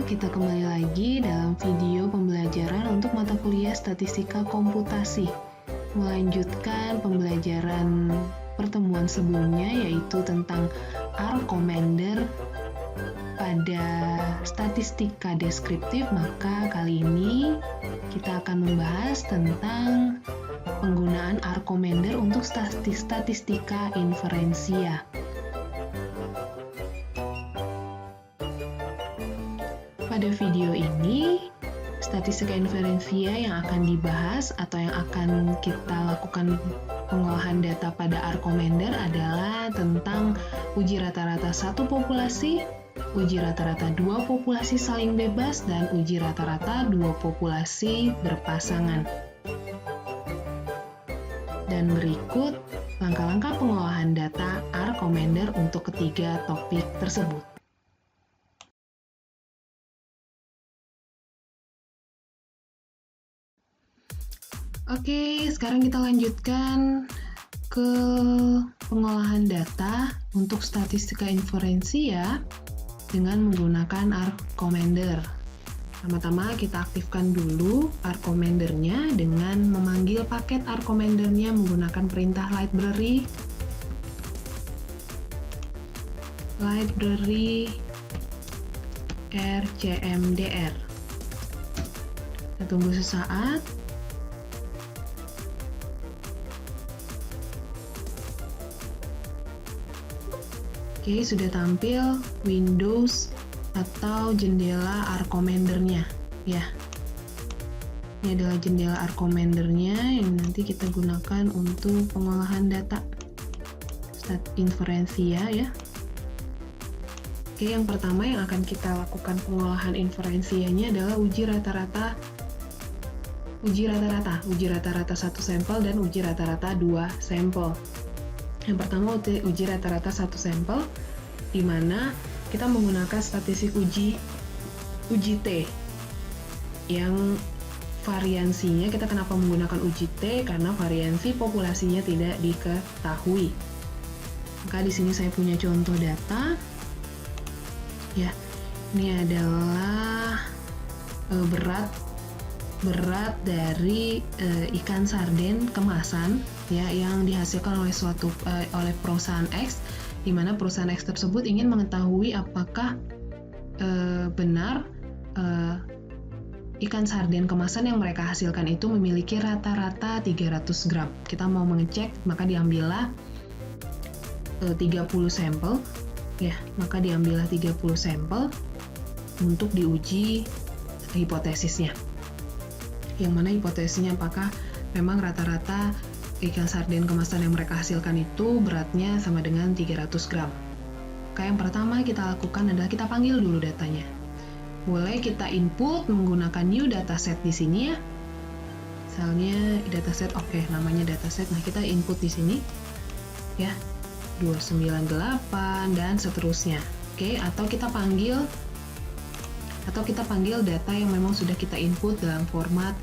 kita kembali lagi dalam video pembelajaran untuk mata kuliah Statistika Komputasi. Melanjutkan pembelajaran pertemuan sebelumnya, yaitu tentang R Commander pada statistika deskriptif. Maka kali ini kita akan membahas tentang penggunaan R Commander untuk statistika inferensia. Pada video ini, statistika inferensia yang akan dibahas atau yang akan kita lakukan pengolahan data pada R Commander adalah tentang uji rata-rata satu populasi, uji rata-rata dua populasi saling bebas, dan uji rata-rata dua populasi berpasangan. Dan berikut langkah-langkah pengolahan data R Commander untuk ketiga topik tersebut. Oke, sekarang kita lanjutkan ke pengolahan data untuk statistika inferensia dengan menggunakan R Commander. Pertama-tama kita aktifkan dulu R Commander-nya dengan memanggil paket R Commander-nya menggunakan perintah library rcmdr. Kita tunggu sesaat. Oke, sudah tampil Windows atau jendela R Commander-nya, ya. Ini adalah jendela R Commander-nya yang nanti kita gunakan untuk pengolahan data inferensia, ya. Oke, yang pertama yang akan kita lakukan pengolahan inferensianya adalah uji rata-rata satu sampel dan uji rata-rata dua sampel. Yang pertama uji rata-rata satu sampel, di mana kita menggunakan statistik uji T yang variansinya, kita kenapa menggunakan uji T? Karena variansi populasinya tidak diketahui. Maka di sini saya punya contoh data. Ya, ini adalah berat dari ikan sarden kemasan, ya, yang dihasilkan oleh perusahaan X, di mana perusahaan X tersebut ingin mengetahui apakah benar ikan sarden kemasan yang mereka hasilkan itu memiliki rata-rata 300 gram. Kita mau mengecek, maka diambillah 30 sampel, ya, maka diambillah 30 sampel untuk diuji hipotesisnya. Yang mana hipotesisnya apakah memang rata-rata ikan sarden kemasan yang mereka hasilkan itu beratnya sama dengan 300 gram. Maka yang pertama kita lakukan adalah kita panggil dulu datanya. Boleh kita input menggunakan new dataset di sini, ya. Misalnya dataset, oke, namanya dataset. Nah, kita input di sini, ya, 298 dan seterusnya. Oke, atau kita panggil data yang memang sudah kita input dalam format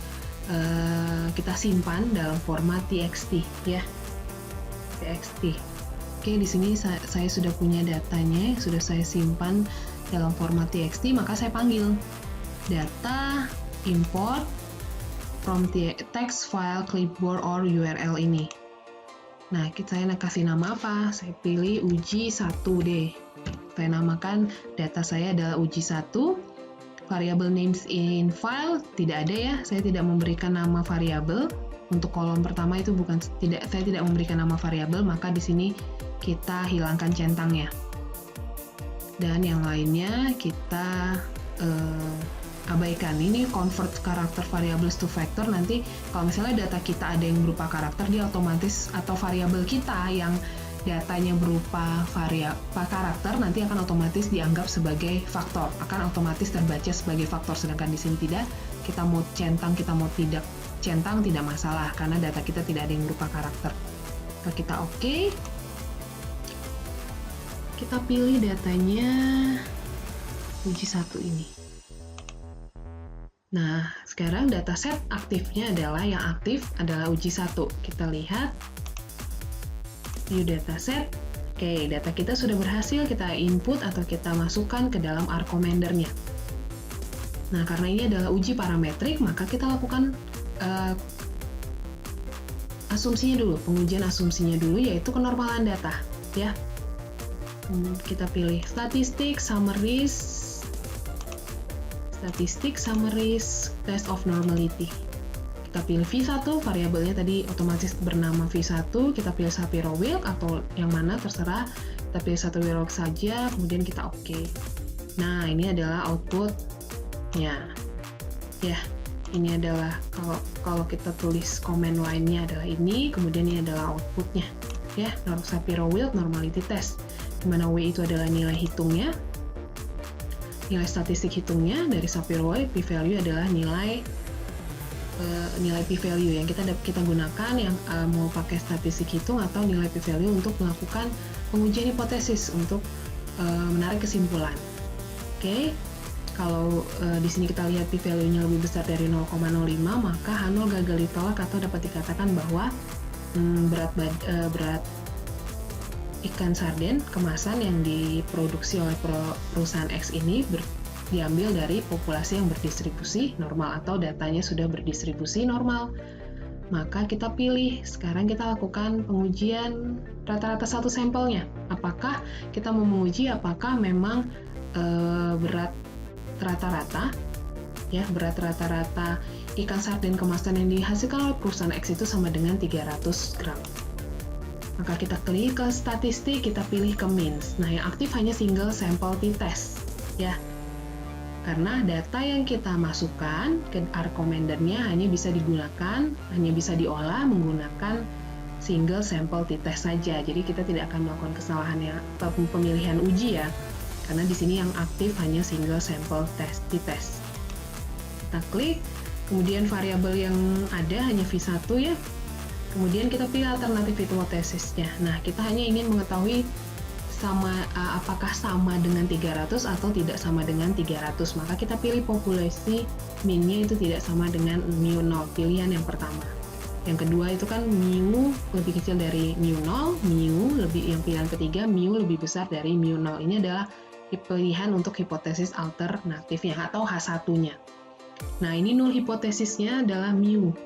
kita simpan dalam format txt, ya, txt. Oke, di sini saya sudah punya datanya, sudah saya simpan dalam format txt, maka saya panggil data import from text file clipboard or URL ini. Nah, saya kasih nama apa? Saya pilih uji 1 deh. Saya namakan data saya adalah uji 1. Variable names in file tidak ada, ya, saya tidak memberikan nama variabel. Untuk kolom pertama itu saya tidak memberikan nama variabel, maka di sini kita hilangkan centangnya. Dan yang lainnya kita abaikan. Ini convert karakter variables to vector. Nanti kalau misalnya data kita ada yang berupa karakter, dia otomatis, atau variabel kita yang datanya berupa karakter, nanti akan otomatis dianggap sebagai faktor, akan otomatis terbaca sebagai faktor. Sedangkan di sini tidak, kita mau centang, kita mau tidak centang, tidak masalah karena data kita tidak ada yang berupa karakter. Maka kita oke. Kita pilih datanya uji 1 ini. Nah, sekarang dataset aktifnya adalah uji 1. Kita lihat view dataset. Oke, data kita sudah berhasil kita input atau kita masukkan ke dalam R Commander-nya. Nah, karena ini adalah uji parametrik, maka kita lakukan asumsinya dulu, pengujian asumsinya dulu, yaitu kenormalan data, ya. Kita pilih statistik, summaries, test of normality. Kita pilih V1, variabelnya tadi otomatis bernama V1, kita pilih Shapiro-Wilk atau yang mana terserah, kita pilih Shapiro-Wilk saja, kemudian kita oke. Nah, ini adalah output-nya. Ya, ini adalah kalau kita tulis komen lainnya adalah ini, kemudian ini adalah output-nya. Ya, Shapiro-Wilk normality test, di mana W itu adalah nilai hitungnya, nilai statistik hitungnya dari Shapiro-Wilk, p-value adalah nilai p-value yang kita gunakan yang mau pakai statistik hitung atau nilai p-value untuk melakukan pengujian hipotesis untuk menarik kesimpulan. Oke, kalau di sini kita lihat p-value-nya lebih besar dari 0,05, maka H0 gagal ditolak atau dapat dikatakan bahwa berat ikan sarden kemasan yang diproduksi oleh perusahaan X ini diambil dari populasi yang berdistribusi normal atau datanya sudah berdistribusi normal. Maka kita pilih, sekarang kita lakukan pengujian rata-rata satu sampelnya. Apakah kita mau menguji apakah memang berat rata-rata ikan sarden kemasan yang dihasilkan oleh perusahaan X itu sama dengan 300 gram. Maka kita klik ke statistik, kita pilih ke means. Nah, yang aktif hanya single sample t-test, ya. Karena data yang kita masukkan ke R-commandernya hanya bisa diolah menggunakan single sample t-test saja. Jadi kita tidak akan melakukan kesalahan pemilihan uji ya. Karena di sini yang aktif hanya single sample t-test. Kita klik, kemudian variabel yang ada hanya V1 ya. Kemudian kita pilih alternatif hipotesisnya. Nah, kita hanya ingin mengetahui apakah sama dengan 300 atau tidak sama dengan 300, maka kita pilih populasi min-nya itu tidak sama dengan mu 0, pilihan yang pertama. Yang kedua itu kan mu lebih kecil dari mu 0, yang pilihan ketiga mu lebih besar dari mu 0. Ini adalah pilihan untuk hipotesis alternatifnya atau H1-nya. Nah, ini null hipotesisnya adalah mu.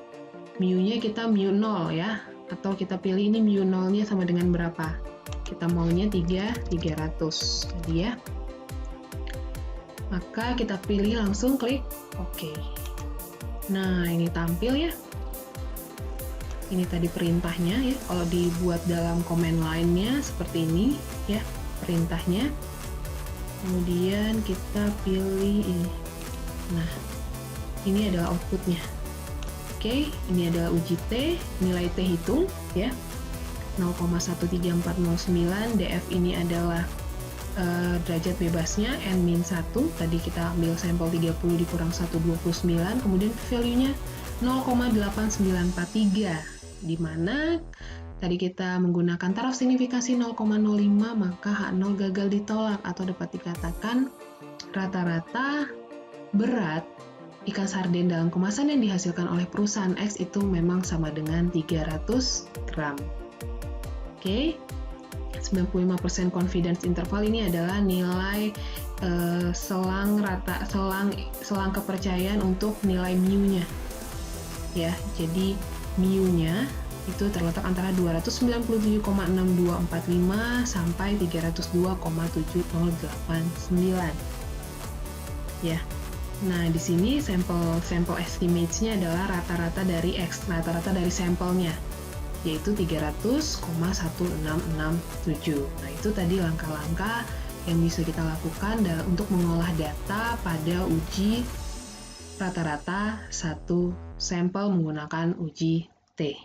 Mu-nya kita mu 0 ya, atau kita pilih ini mu 0-nya sama dengan berapa? Kita maunya 300 tadi ya. Maka kita pilih langsung klik OK. Nah, ini tampil ya. Ini tadi perintahnya ya. Kalau dibuat dalam command line-nya seperti ini ya, perintahnya. Kemudian kita pilih ini. Nah, ini adalah outputnya. Oke, ini adalah uji T, nilai T hitung ya. 0,13409, DF ini adalah derajat bebasnya, N-1, tadi kita ambil sampel 30 dikurang 129, kemudian value-nya 0,8943, di mana tadi kita menggunakan taraf signifikasi 0,05, maka H0 gagal ditolak, atau dapat dikatakan rata-rata berat ikan sarden dalam kemasan yang dihasilkan oleh perusahaan X itu memang sama dengan 300 gram. Oke, 95% confidence interval ini adalah nilai selang kepercayaan untuk nilai mu-nya. Ya, jadi mu-nya itu terletak antara 297,6245 sampai 302,7089. Ya. Nah, di sini sampel estimates-nya adalah rata-rata dari X, rata-rata dari sampelnya, yaitu 300,1667. Nah, itu tadi langkah-langkah yang bisa kita lakukan untuk mengolah data pada uji rata-rata satu sampel menggunakan uji T.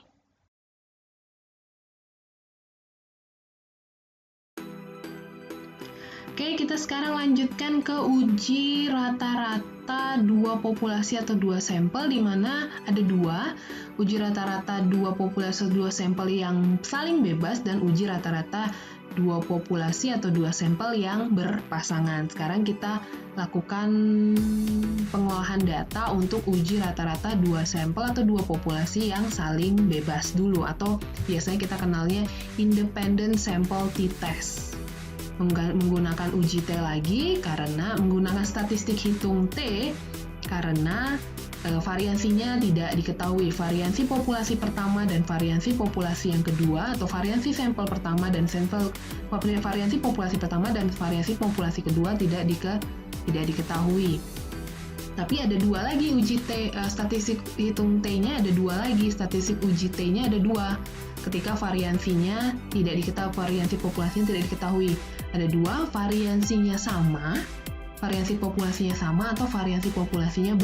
Oke, kita sekarang lanjutkan ke uji rata-rata dua populasi atau dua sampel, di mana ada dua, uji rata-rata dua populasi atau dua sampel yang saling bebas, dan uji rata-rata dua populasi atau dua sampel yang berpasangan. Sekarang kita lakukan pengolahan data untuk uji rata-rata dua sampel atau dua populasi yang saling bebas dulu, atau biasanya kita kenalnya independent sample t-test. Menggunakan uji T lagi, karena menggunakan statistik hitung T, karena variansinya tidak diketahui. Variansi populasi pertama dan variansi populasi yang kedua, atau variansi sampel pertama dan variansi populasi pertama dan variansi populasi kedua tidak diketahui. Tapi ada dua lagi uji T, statistik hitung T-nya ada dua lagi, statistik uji T-nya ada dua. Ketika variansinya tidak diketahui, variansi populasinya tidak diketahui. Ada dua, variansinya sama, variansi populasinya sama, atau variansi populasinya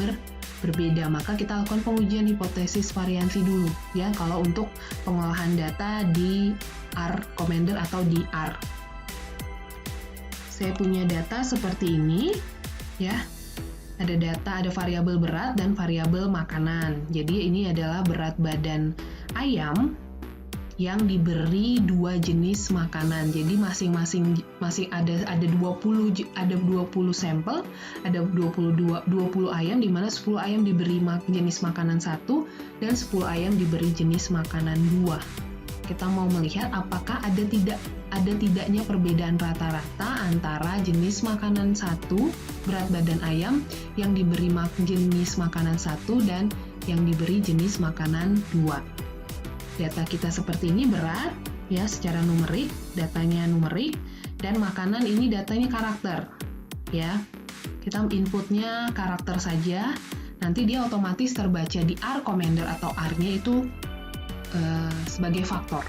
berbeda. Maka kita lakukan pengujian hipotesis variansi dulu, ya, kalau untuk pengolahan data di R Commander atau di R. Saya punya data seperti ini, ya. Ada data, ada variabel berat dan variabel makanan. Jadi ini adalah berat badan ayam yang diberi dua jenis makanan. Jadi masing-masing ada 20 sampel, ada 20 ayam, di mana 10 ayam diberi jenis makanan satu dan 10 ayam diberi jenis makanan dua. Kita mau melihat apakah ada tidaknya perbedaan rata-rata antara jenis makanan satu, berat badan ayam yang diberi jenis makanan satu dan yang diberi jenis makanan dua. Data kita seperti ini, berat ya secara numerik, datanya numerik, dan makanan ini datanya karakter ya. Kita inputnya karakter saja, nanti dia otomatis terbaca di R Commander atau R-nya itu sebagai faktor.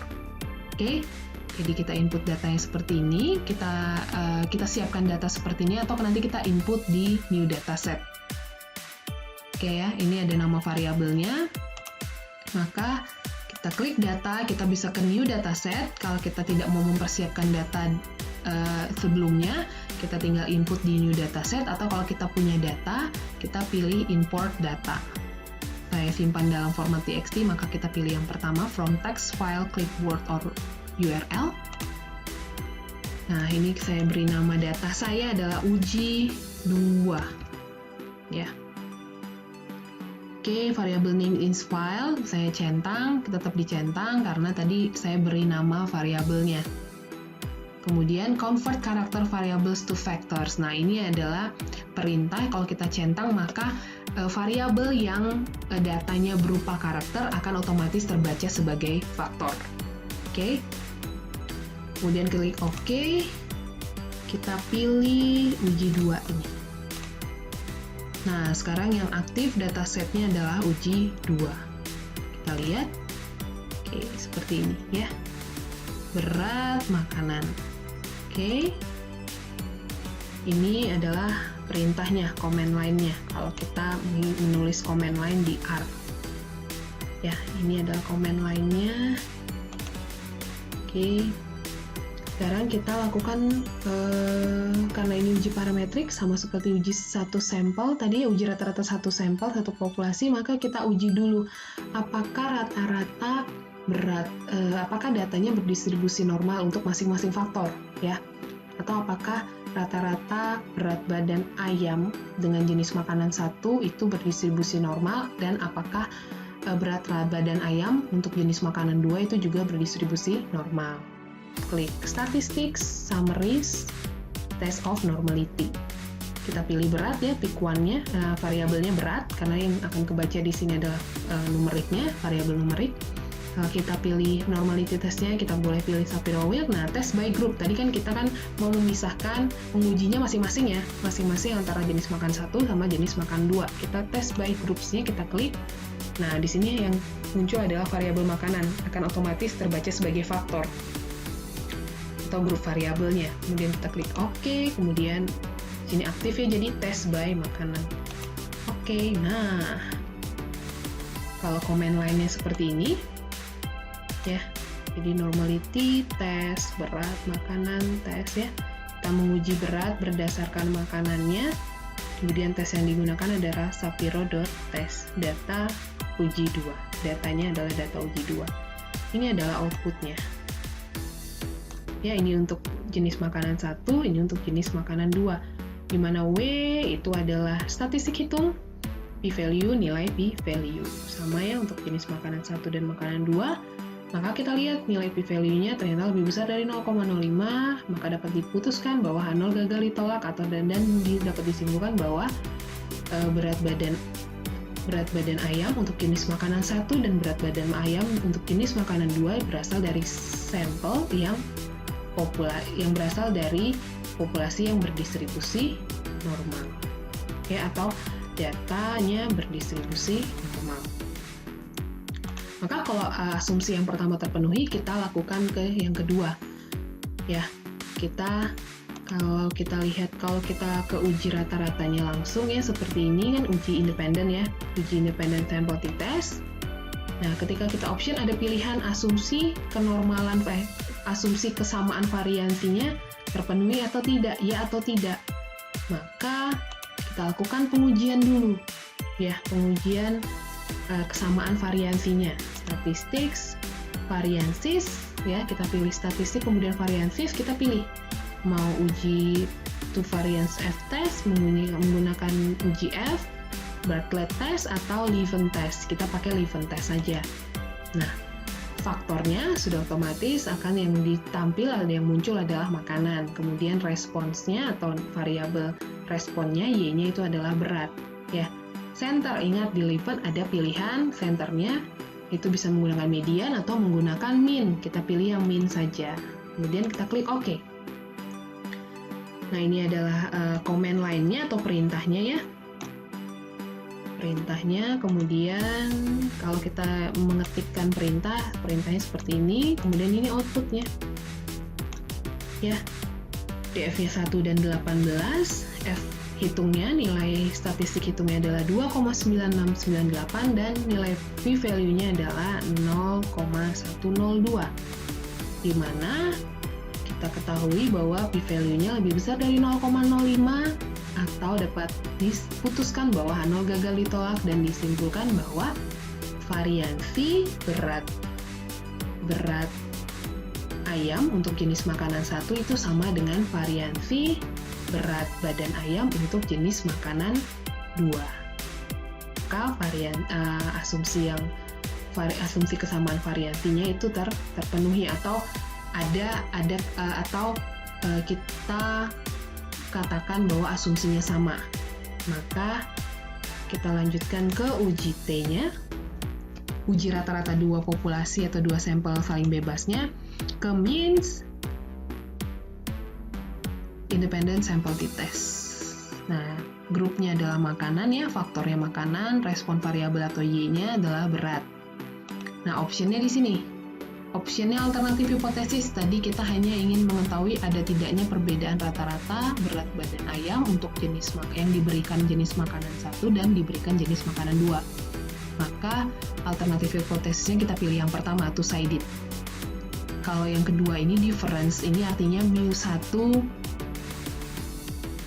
Oke, jadi kita input datanya seperti ini, kita siapkan data seperti ini, atau nanti kita input di new dataset. Oke ya, ini ada nama variabelnya, maka kita klik data, kita bisa ke new dataset. Kalau kita tidak mau mempersiapkan data sebelumnya, kita tinggal input di new dataset, atau kalau kita punya data, kita pilih import data. Saya simpan dalam format txt, maka kita pilih yang pertama, from text file, clipboard or URL. Nah, ini saya beri nama data saya adalah uji 2. Ya. Oke, variable name is file, saya centang, tetap dicentang karena tadi saya beri nama variabelnya. Kemudian convert character variables to factors. Nah, ini adalah perintah, kalau kita centang maka variabel yang datanya berupa karakter akan otomatis terbaca sebagai faktor. Oke. Kemudian klik OK. Kita pilih uji 2 ini. Nah, sekarang yang aktif datasetnya adalah uji 2. Kita lihat. Oke, seperti ini ya. Berat makanan. Oke. Ini adalah perintahnya, command line-nya. Kalau kita menulis command line di R. Ya, ini adalah command line-nya. Oke. Sekarang kita lakukan, karena ini uji parametrik, sama seperti uji satu sampel, tadi uji rata-rata satu sampel, satu populasi, maka kita uji dulu apakah rata-rata berat, apakah datanya berdistribusi normal untuk masing-masing faktor, ya, atau apakah rata-rata berat badan ayam dengan jenis makanan satu itu berdistribusi normal, dan apakah berat badan ayam untuk jenis makanan dua itu juga berdistribusi normal. Klik Statistics, Summaries, Test of Normality. Kita pilih berat ya, pick one-nya, variabelnya berat, karena yang akan kebaca di sini adalah numeriknya, variabel numerik. Kita pilih normality testnya, kita boleh pilih Shapiro-Wilk. Nah, test by group, tadi kan kita mau memisahkan, mengujinya masing-masing ya, masing-masing antara jenis makan satu sama jenis makan dua. Kita test by groups-nya, kita klik. Nah, di sini yang muncul adalah variabel makanan, akan otomatis terbaca sebagai faktor atau grup variabelnya. Kemudian kita klik OK, kemudian sini aktif ya, jadi test by makanan. Oke, nah kalau command line-nya seperti ini ya, jadi normality, tes, berat, makanan, tes ya. Kita menguji berat berdasarkan makanannya, kemudian tes yang digunakan adalah Shapiro.test, data uji 2. Datanya adalah data uji 2. Ini adalah outputnya. Ya, ini untuk jenis makanan satu, ini untuk jenis makanan dua. Di mana W itu adalah statistik hitung, p-value, nilai p-value. Sama ya untuk jenis makanan satu dan makanan dua. Maka kita lihat nilai p-value-nya ternyata lebih besar dari 0,05, maka dapat diputuskan bahwa H0 gagal ditolak, atau dan dapat disimpulkan bahwa berat badan ayam untuk jenis makanan 1 dan berat badan ayam untuk jenis makanan 2 berasal dari sampel yang berasal dari populasi yang berdistribusi normal, ya, atau datanya berdistribusi normal. Maka kalau asumsi yang pertama terpenuhi, kita lakukan ke yang kedua, ya. Kalau kita ke uji rata-ratanya langsung, ya, seperti ini kan uji independen, ya, uji independen sample t-test. Nah, ketika kita option ada pilihan asumsi kenormalan, asumsi kesamaan variansinya terpenuhi atau tidak, ya atau tidak. Maka kita lakukan pengujian dulu, ya, pengujian kesamaan variansinya, statistics, variances, ya, kita pilih statistik, kemudian variances, kita pilih mau uji to variance F-test menggunakan uji F, Bartlett test, atau Leven test. Kita pakai Leven test saja. Nah, faktornya sudah otomatis akan yang muncul adalah makanan. Kemudian responsnya atau variabel responnya Y-nya itu adalah berat, ya. Center, ingat di Leven ada pilihan centernya itu bisa menggunakan median atau menggunakan mean. Kita pilih yang mean saja. Kemudian kita klik OK. Nah, ini adalah command line-nya atau perintahnya, ya. Perintahnya, kemudian kalau kita mengetikkan perintahnya seperti ini, kemudian ini outputnya, ya. DF-nya 1 dan 18, F hitungnya, nilai statistik hitungnya adalah 2,9698 dan nilai p-value-nya adalah 0,102, di mana kita ketahui bahwa p-value-nya lebih besar dari 0,05 atau dapat diputuskan bahwa H0 gagal ditolak dan disimpulkan bahwa variansi berat ayam untuk jenis makanan 1 itu sama dengan variansi berat badan ayam untuk jenis makanan 2. Maka asumsi kesamaan variansinya itu terpenuhi atau kita katakan bahwa asumsinya sama. Maka kita lanjutkan ke uji T-nya, uji rata-rata 2 populasi atau 2 sampel saling bebasnya, ke means independent sample t-test. Nah, grupnya adalah makanan, ya, faktornya makanan, respon variabel atau Y-nya adalah berat. Nah, optionnya di sini. Optionnya alternatif hipotesis. Tadi kita hanya ingin mengetahui ada tidaknya perbedaan rata-rata berat badan ayam untuk jenis yang diberikan jenis makanan 1 dan diberikan jenis makanan 2. Maka alternatif hipotesisnya kita pilih yang pertama, two-sided. Kalau yang kedua ini difference, ini artinya mu1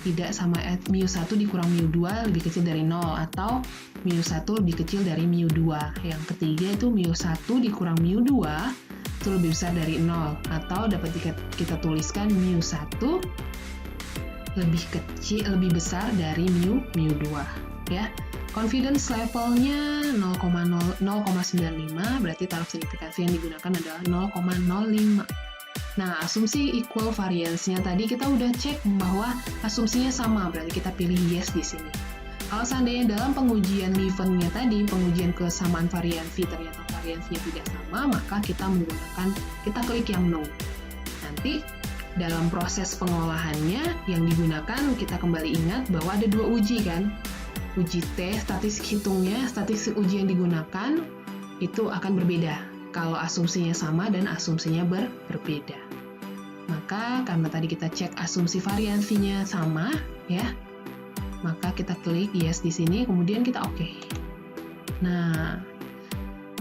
tidak sama mu1 dikurang mu2 lebih kecil dari 0 atau mu1 lebih kecil dari mu2. Yang ketiga itu mu1 dikurang mu2 itu lebih besar dari 0 atau dapat kita tuliskan mu1 lebih besar dari mu2, ya. Confidence levelnya 0,95 berarti taraf signifikansi yang digunakan adalah 0,05. Nah, asumsi equal variance-nya tadi kita udah cek bahwa asumsinya sama, berarti kita pilih yes di sini. Kalau seandainya dalam pengujian Leven-nya tadi, pengujian kesamaan variansi, ternyata variansinya tidak sama, maka kita klik yang no. Nanti dalam proses pengolahannya yang digunakan, kita kembali ingat bahwa ada 2 uji kan. Uji T, statistik hitungnya, statistik uji yang digunakan itu akan berbeda kalau asumsinya sama dan asumsinya berbeda. Maka karena tadi kita cek asumsi variansinya sama, ya, maka kita klik yes di sini, kemudian kita oke. Nah,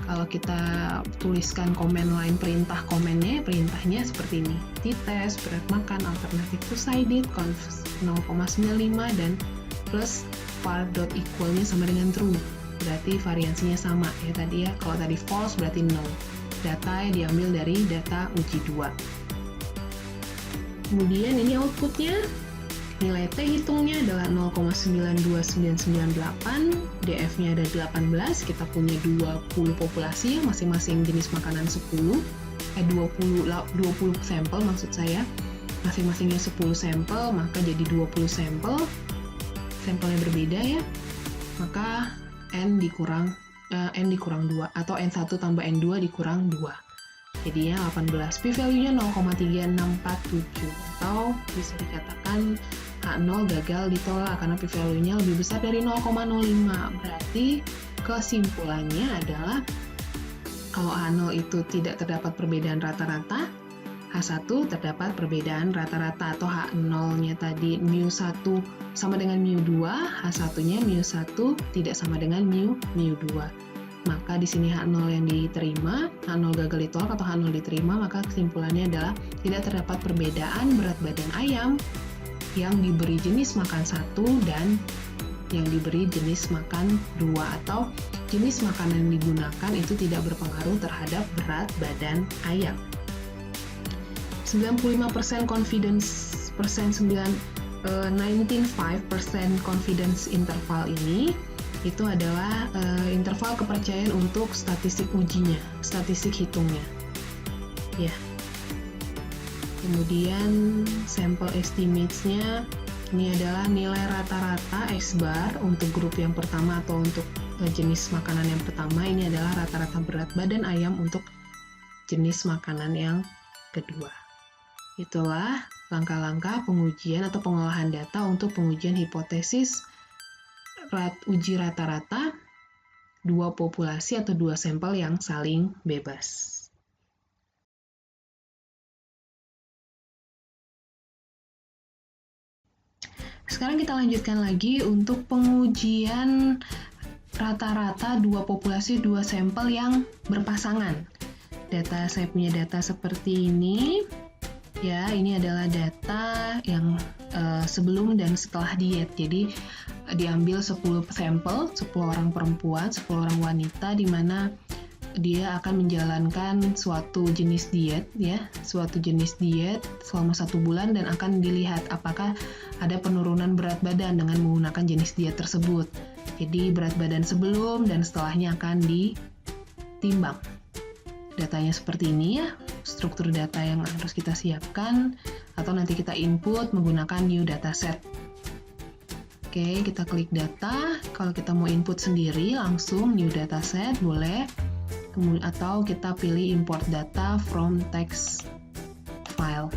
kalau kita tuliskan command line perintahnya seperti ini. T-test, berat makan, alternatif two-sided, conv 0,95 dan plus var.equal-nya sama dengan true. Berarti variansinya sama, ya tadi, ya. Kalau tadi false berarti no. Data yang diambil dari data uji 2. Kemudian ini outputnya. Nilai T hitungnya adalah 0,92998, DF-nya ada 18, kita punya 20 populasi, masing-masing jenis makanan 20 sampel maksud saya. Masing-masingnya 10 sampel, maka jadi 20 sampel. Sampelnya berbeda, ya. maka N dikurang 2 atau N1 tambah N2 dikurang 2. Jadinya 18. P-value-nya 0,3647 atau bisa dikatakan H0 gagal ditolak karena P-value-nya lebih besar dari 0,05. Berarti kesimpulannya adalah kalau H0 itu tidak terdapat perbedaan rata-rata, H1 terdapat perbedaan rata-rata atau H0-nya tadi mu1 sama dengan mu2, H1-nya mu1 tidak sama dengan mu2. Maka di sini H0 yang diterima, H0 gagal ditolak atau H0 diterima, maka kesimpulannya adalah tidak terdapat perbedaan berat badan ayam yang diberi jenis makan 1 dan yang diberi jenis makan 2, atau jenis makanan yang digunakan itu tidak berpengaruh terhadap berat badan ayam. 95% confidence persen 95% confidence interval ini itu adalah interval kepercayaan untuk statistik ujinya, statistik hitungnya. Ya. Kemudian sample estimates-nya ini adalah nilai rata-rata X-bar untuk grup yang pertama atau untuk jenis makanan yang pertama. Ini adalah rata-rata berat badan ayam untuk jenis makanan yang kedua. Itulah langkah-langkah pengujian atau pengolahan data untuk pengujian hipotesis uji rata-rata dua populasi atau dua sampel yang saling bebas. Sekarang kita lanjutkan lagi untuk pengujian rata-rata dua populasi, dua sampel yang berpasangan. Saya punya data seperti ini. Ya, ini adalah data yang sebelum dan setelah diet. Jadi, diambil 10 sampel, 10 orang perempuan, 10 orang wanita, di mana dia akan menjalankan suatu jenis diet, ya, suatu jenis diet selama 1 bulan dan akan dilihat apakah ada penurunan berat badan dengan menggunakan jenis diet tersebut. Jadi berat badan sebelum dan setelahnya akan ditimbang. Datanya seperti ini ya, struktur data yang harus kita siapkan atau nanti kita input menggunakan new dataset. Oke, kita klik data. Kalau kita mau input sendiri langsung new dataset boleh. Kemudian atau kita pilih import data from text file.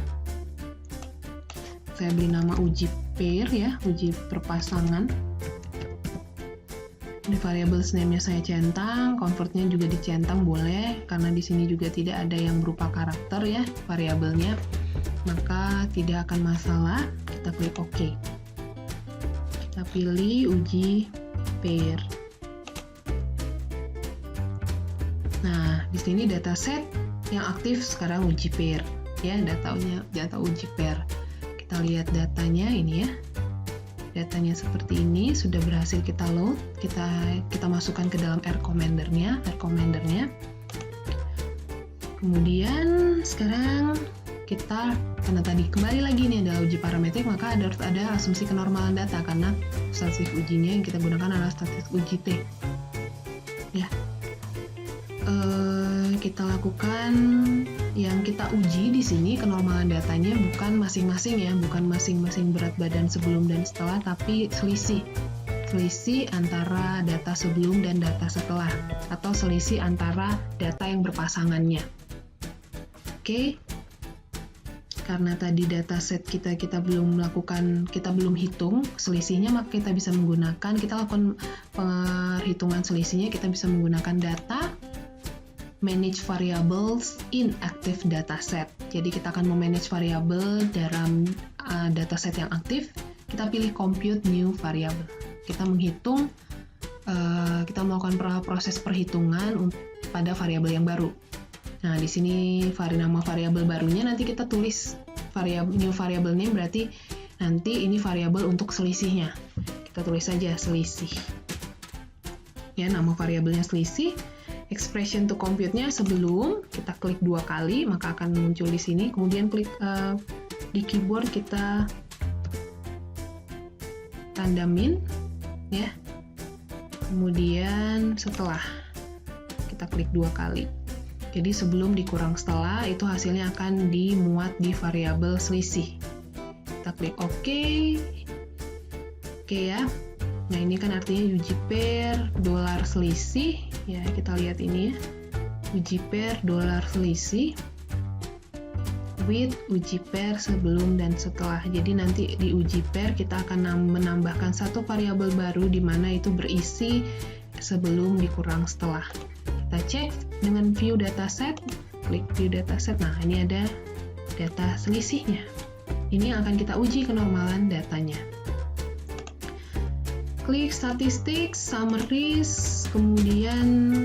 Saya beri nama uji pair ya, uji perpasangan. Di variables name-nya saya centang, convert-nya juga dicentang boleh, karena di sini juga tidak ada yang berupa karakter ya, variabelnya. Maka tidak akan masalah, kita klik OK. Kita pilih uji pair. Nah, di sini dataset yang aktif sekarang uji pair ya, data uji pair. Kita lihat datanya ini ya. Datanya seperti ini, sudah berhasil kita load, kita masukkan ke dalam R commander-nya. Kemudian sekarang kita, karena tadi kembali lagi ini adalah uji parametrik, maka harus ada asumsi kenormalan data karena statistik ujinya yang kita gunakan adalah statistik uji T. Ya. Kita lakukan yang kita uji di sini kenormalan datanya bukan masing-masing ya, bukan masing-masing berat badan sebelum dan setelah, tapi selisih antara data sebelum dan data setelah, atau selisih antara data yang berpasangannya. Oke. Karena tadi dataset kita belum hitung selisihnya, maka kita bisa menggunakan, kita lakukan perhitungan selisihnya, kita bisa menggunakan data manage variables in active dataset. Jadi kita akan memanage variabel dalam dataset yang aktif. Kita pilih compute new variable. Kita menghitung, kita melakukan proses perhitungan pada variabel yang baru. Nah, di sini nama variabel barunya nanti kita tulis new variable name, berarti nanti ini variabel untuk selisihnya. Kita tulis saja selisih. Ya, nama variabelnya selisih. Expression to compute-nya sebelum, kita klik 2 kali, maka akan muncul di sini. Kemudian klik di keyboard kita tanda min, ya. Kemudian setelah, kita klik 2 kali. Jadi sebelum dikurang setelah, itu hasilnya akan dimuat di variabel selisih. Kita klik OK. Oke ya. Nah, ini kan artinya uji pair dolar selisih. Ya, kita lihat ini ya. Uji pair dolar selisih with uji pair sebelum dan setelah. Jadi nanti di uji pair kita akan menambahkan satu variabel baru di mana itu berisi sebelum dikurang setelah. Kita cek dengan view dataset, klik view dataset. Nah, ini ada data selisihnya. Ini yang akan kita uji kenormalan datanya. Klik statistik, summaries, kemudian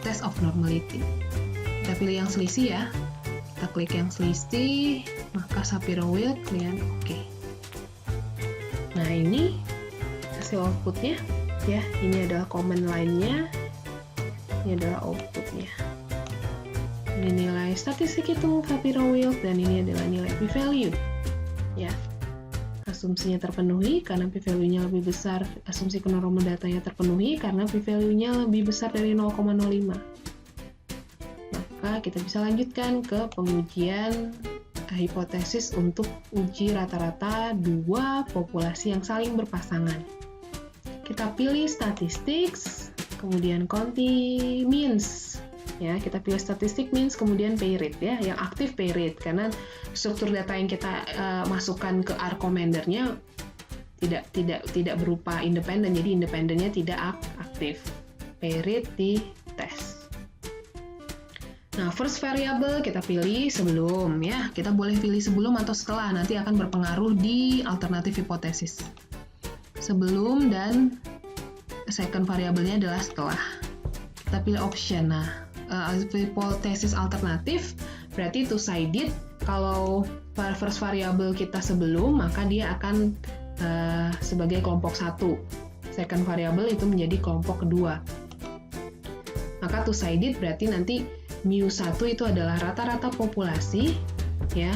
test of normality. Kita pilih yang selisih ya. Kita klik yang selisih, maka Shapiro-Wilk kalian oke. Nah, ini hasil outputnya ya. Ini adalah command line-nya. Ini adalah outputnya. Ini nilai statistik hitung Shapiro-Wilk dan ini adalah nilai p-value. Ya. Asumsinya terpenuhi karena p-value-nya lebih besar, asumsi kenormalan datanya terpenuhi karena p-value-nya lebih besar dari 0,05. Maka kita bisa lanjutkan ke pengujian hipotesis untuk uji rata-rata dua populasi yang saling berpasangan. Kita pilih statistics, kemudian conti means. Ya, kita pilih statistik means, kemudian pay rate ya, yang aktif pay rate karena struktur data yang kita masukkan ke R commander-nya tidak berupa independen, jadi independennya tidak aktif. Pay rate di tes. Nah, first variable kita pilih sebelum ya, kita boleh pilih sebelum atau setelah, nanti akan berpengaruh di alternatif hipotesis. Sebelum dan second variabelnya adalah setelah. Kita pilih option. Nah, hipotesis alternatif berarti two-sided. Kalau first variable kita sebelum, maka dia akan sebagai kelompok 1. Second variable itu menjadi kelompok kedua. Maka two-sided berarti nanti mu1 itu adalah rata-rata populasi ya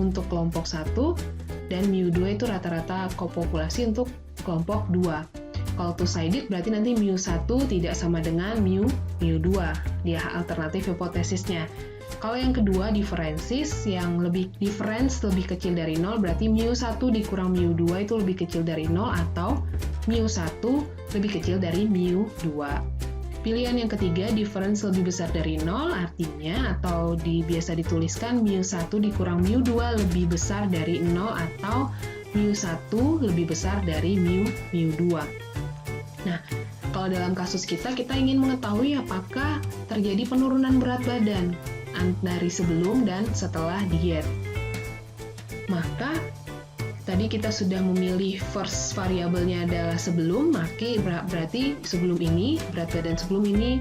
untuk kelompok 1 dan mu2 itu rata-rata populasi untuk kelompok 2. Kalau two-sided berarti nanti mu1 tidak sama dengan mu2, dia alternatif hipotesisnya. Kalau yang kedua, differences, yang difference lebih kecil dari 0, berarti mu1 dikurang mu2 itu lebih kecil dari 0, atau mu1 lebih kecil dari mu2. Pilihan yang ketiga, difference lebih besar dari 0, artinya, atau biasa dituliskan mu1 dikurang mu2 lebih besar dari 0, atau mu1 lebih besar dari mu2. Nah, kalau dalam kasus kita ingin mengetahui apakah terjadi penurunan berat badan dari sebelum dan setelah diet. Maka, tadi kita sudah memilih first variabelnya adalah sebelum, maka berarti sebelum ini, berat badan sebelum ini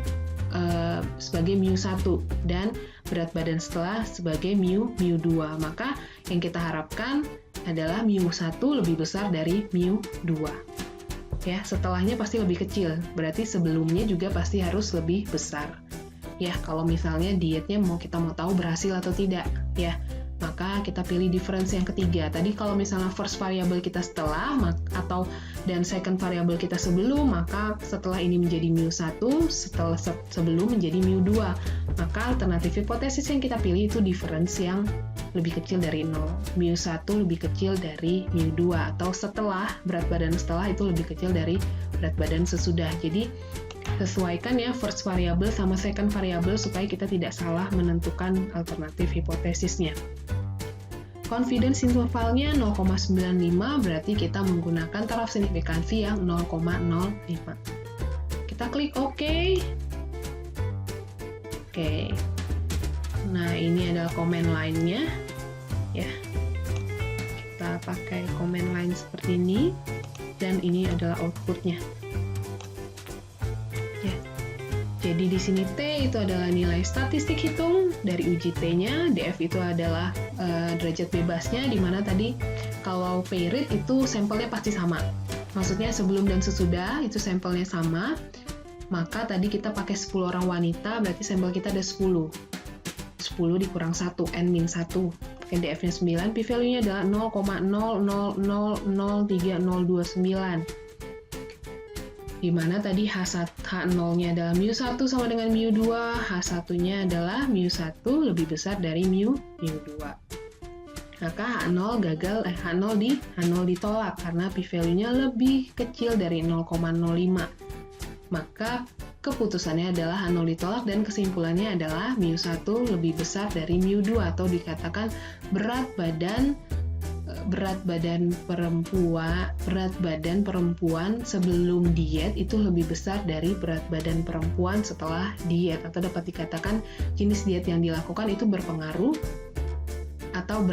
sebagai mu1, dan berat badan setelah sebagai mu2. Maka, yang kita harapkan adalah mu1 lebih besar dari mu2. Ya, setelahnya pasti lebih kecil, berarti sebelumnya juga pasti harus lebih besar. Ya, kalau misalnya dietnya kita mau tahu berhasil atau tidak, ya, maka kita pilih difference yang ketiga. Tadi kalau misalnya first variable kita setelah dan second variable kita sebelum, maka setelah ini menjadi mu1, sebelum menjadi mu2. Maka alternatif hipotesis yang kita pilih itu difference yang lebih kecil dari 0. mu1 lebih kecil dari mu2, atau setelah, berat badan setelah itu lebih kecil dari berat badan sesudah. Jadi sesuaikan ya first variable sama second variable supaya kita tidak salah menentukan alternatif hipotesisnya. Confidence intervalnya 0,95, berarti kita menggunakan taraf signifikansi yang 0,05. Kita klik OK. Oke. Nah, ini adalah command line-nya. Ya. Kita pakai command line seperti ini, dan ini adalah output-nya. Ya. Jadi di sini T itu adalah nilai statistik hitung dari uji T-nya, DF itu adalah derajat bebasnya, di mana tadi kalau pay rate itu sampelnya pasti sama. Maksudnya sebelum dan sesudah itu sampelnya sama, maka tadi kita pakai 10 orang wanita, berarti sampel kita ada 10. 10 dikurang 1, N-1. DF-nya 9, p-value-nya adalah 0,0000329. Di mana tadi H0-nya adalah mu1 sama dengan mu2, H1-nya adalah mu1 lebih besar dari mu2. maka H0 ditolak karena p-value-nya lebih kecil dari 0,05. Maka keputusannya adalah H0 ditolak dan kesimpulannya adalah μ1 lebih besar dari μ2 atau dikatakan berat badan perempuan sebelum diet itu lebih besar dari berat badan perempuan setelah diet, atau dapat dikatakan jenis diet yang dilakukan itu berpengaruh atau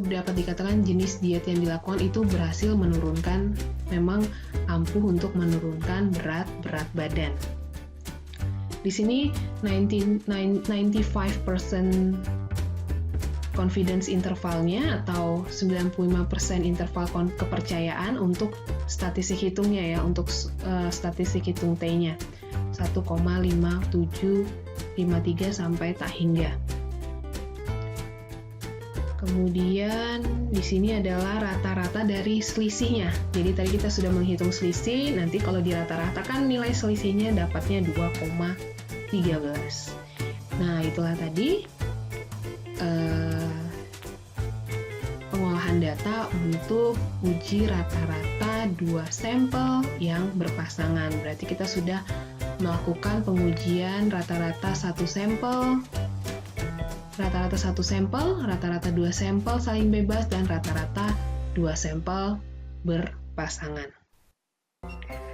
dapat dikatakan jenis diet yang dilakukan itu berhasil menurunkan, memang ampuh untuk menurunkan berat badan. Di sini 95% confidence intervalnya atau 95% interval kepercayaan untuk statistik hitungnya ya, untuk statistik hitung T-nya 1,5753 sampai tak hingga. Kemudian di sini adalah rata-rata dari selisihnya. Jadi tadi kita sudah menghitung selisih, nanti kalau dirata-ratakan nilai selisihnya dapatnya 2,13. Nah, itulah tadi pengolahan data untuk uji rata-rata 2 sampel yang berpasangan. Berarti kita sudah melakukan pengujian rata-rata 1 sampel, rata-rata 1 sampel, rata-rata 2 sampel saling bebas, dan rata-rata 2 sampel berpasangan.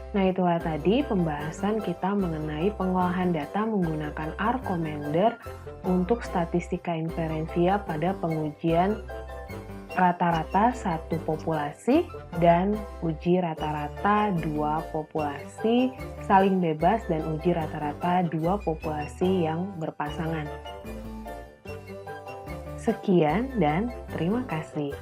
Nah, itulah tadi pembahasan kita mengenai pengolahan data menggunakan R Commander untuk statistika inferensia pada pengujian rata-rata 1 populasi dan uji rata-rata 2 populasi saling bebas dan uji rata-rata 2 populasi yang berpasangan. Sekian dan terima kasih.